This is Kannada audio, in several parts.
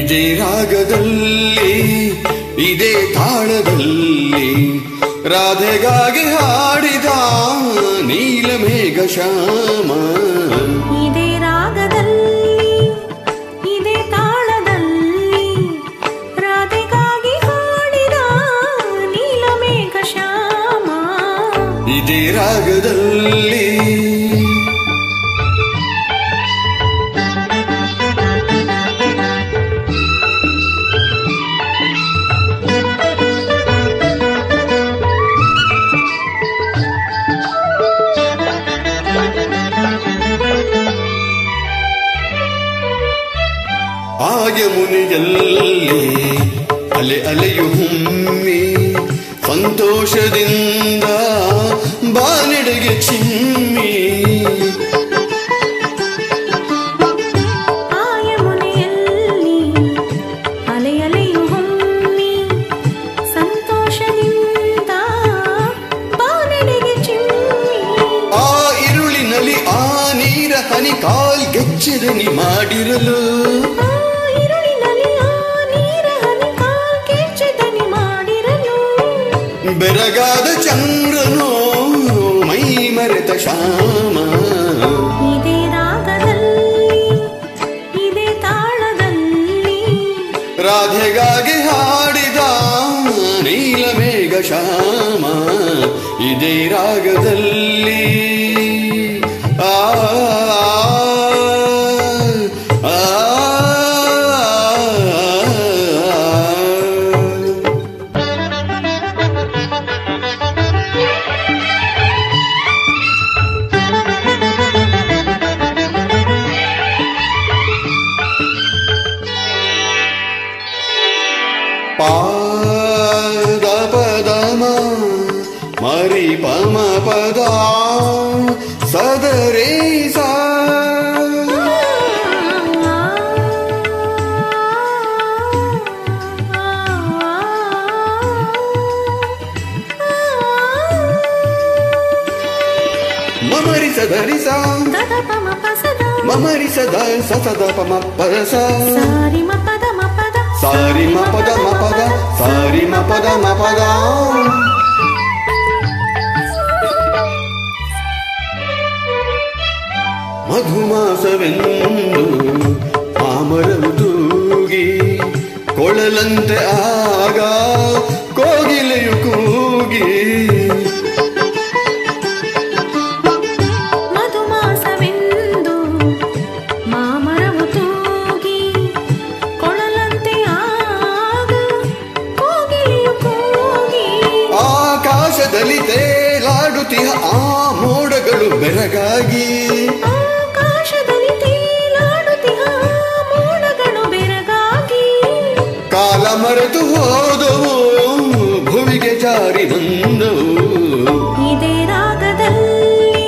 ಇದೇ ರಾಗದಲ್ಲಿ ಇದೇ ತಾಳದಲ್ಲಿ ರಾಧೆಗಾಗಿ ಹಾಡಿದ ನೀಲಮೇಘ ಶ್ಯಾಮ. ಇದೇ ರಾಗದಲ್ಲಿ ಇದೇ ತಾಳದಲ್ಲಿ ರಾಧೆಗಾಗಿ ಹಾಡಿದ ನೀಲಮೇಘ ಶ್ಯಾಮ. ಇದೇ ರಾಗದಲ್ಲಿ ಯಮುನೆಯಲ್ಲಿ ಅಲೆ ಅಲೆಯು ಹುಮ್ಮಿ ಸಂತೋಷದಿಂದ ಬಾನೆಡೆಗೆ ಚಿಮ್ಮಿ. ಆ ಯಮುನೆಯಲ್ಲಿ ಅಲೆ ಅಲೆಯು ಹುಮ್ಮಿ ಸಂತೋಷದಿಂದ ಬಾನೆಡೆಗೆ ಚಿಮ್ಮಿ. ಆ ಇರುಳಿನಲ್ಲಿ ಆ ನೀರ ಹನಿ ಕಾಲ್ಗೆಚ್ಚರನಿ ಮಾಡಿರಲು ಬೆರಗಾದ ಚಂದ್ರನೋ ಮೈ ಮರೆತ ಶ್ಯಾಮ. ಇದೇ ರಾಗದಲ್ಲಿ ಇದೇ ತಾಳದಲ್ಲಿ ರಾಧೆಗಾಗಿ ಹಾಡಿದ ನೀಲಮೇಘ ಶ್ಯಾಮ. ಇದೇ ರಾಗದಲ್ಲಿ ಆ ಪಾದ ಪದಮ ಮರಿ ಪಮ ಪದ ಸದರೇ ಸಾ. ಮಮರಿ ಸದರಿ ಸಾ ಮಮರಿ ಸದ ಸದ ಪಮ ಪದ ಸಾರಿ ಮ ಪದ ಮ ಪದ ಸಾರಿ ಮ ಪದ ಮ ಪದ ಸಾರಿ ಮ ಪದ ಮ ಪದ. ಮಧುಮಾಸವೆಂದು ಮಾಮರವು ತೂಗಿ ಕೊಳಲಂತೆ ಆಗ ಕೋಗಿಲೆಯು ಕೂಗಿ. ಮಧುಮಾಸವೆಂದು ಮಾಮರವು ತೂಗಿ ಕೊಳಲಂತೆ ಆಗ ಕೋಗಿಲೆಯು ಕೂಗಿ. ಆಕಾಶದಲ್ಲಿ ತೇಲಾಡುತ್ತಿಹ ಆ ಮೋಡಗಳು ಬೆರಗಾಗಿ ಆಕಾಶದಲ್ಲಿ ತೇಲಾಡುತ್ತಿಹ ಮೋಡಗಳು ಬೆರಗಾಗಿ ಕಾಲ ಮರೆತು ಹೋದವು ಭುವಿಗೆ ಜಾರಿ ಬಂದವು. ಇದೇ ರಾಗದಲ್ಲಿ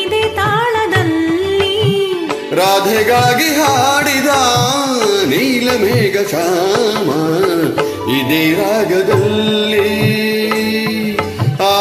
ಇದೇ ತಾಳದಲ್ಲಿ ರಾಧೆಗಾಗಿ ಹಾಡಿದ ನೀಲಮೇಘ ಶ್ಯಾಮ. ಇದೇ ರಾಗದಲ್ಲಿ ಆ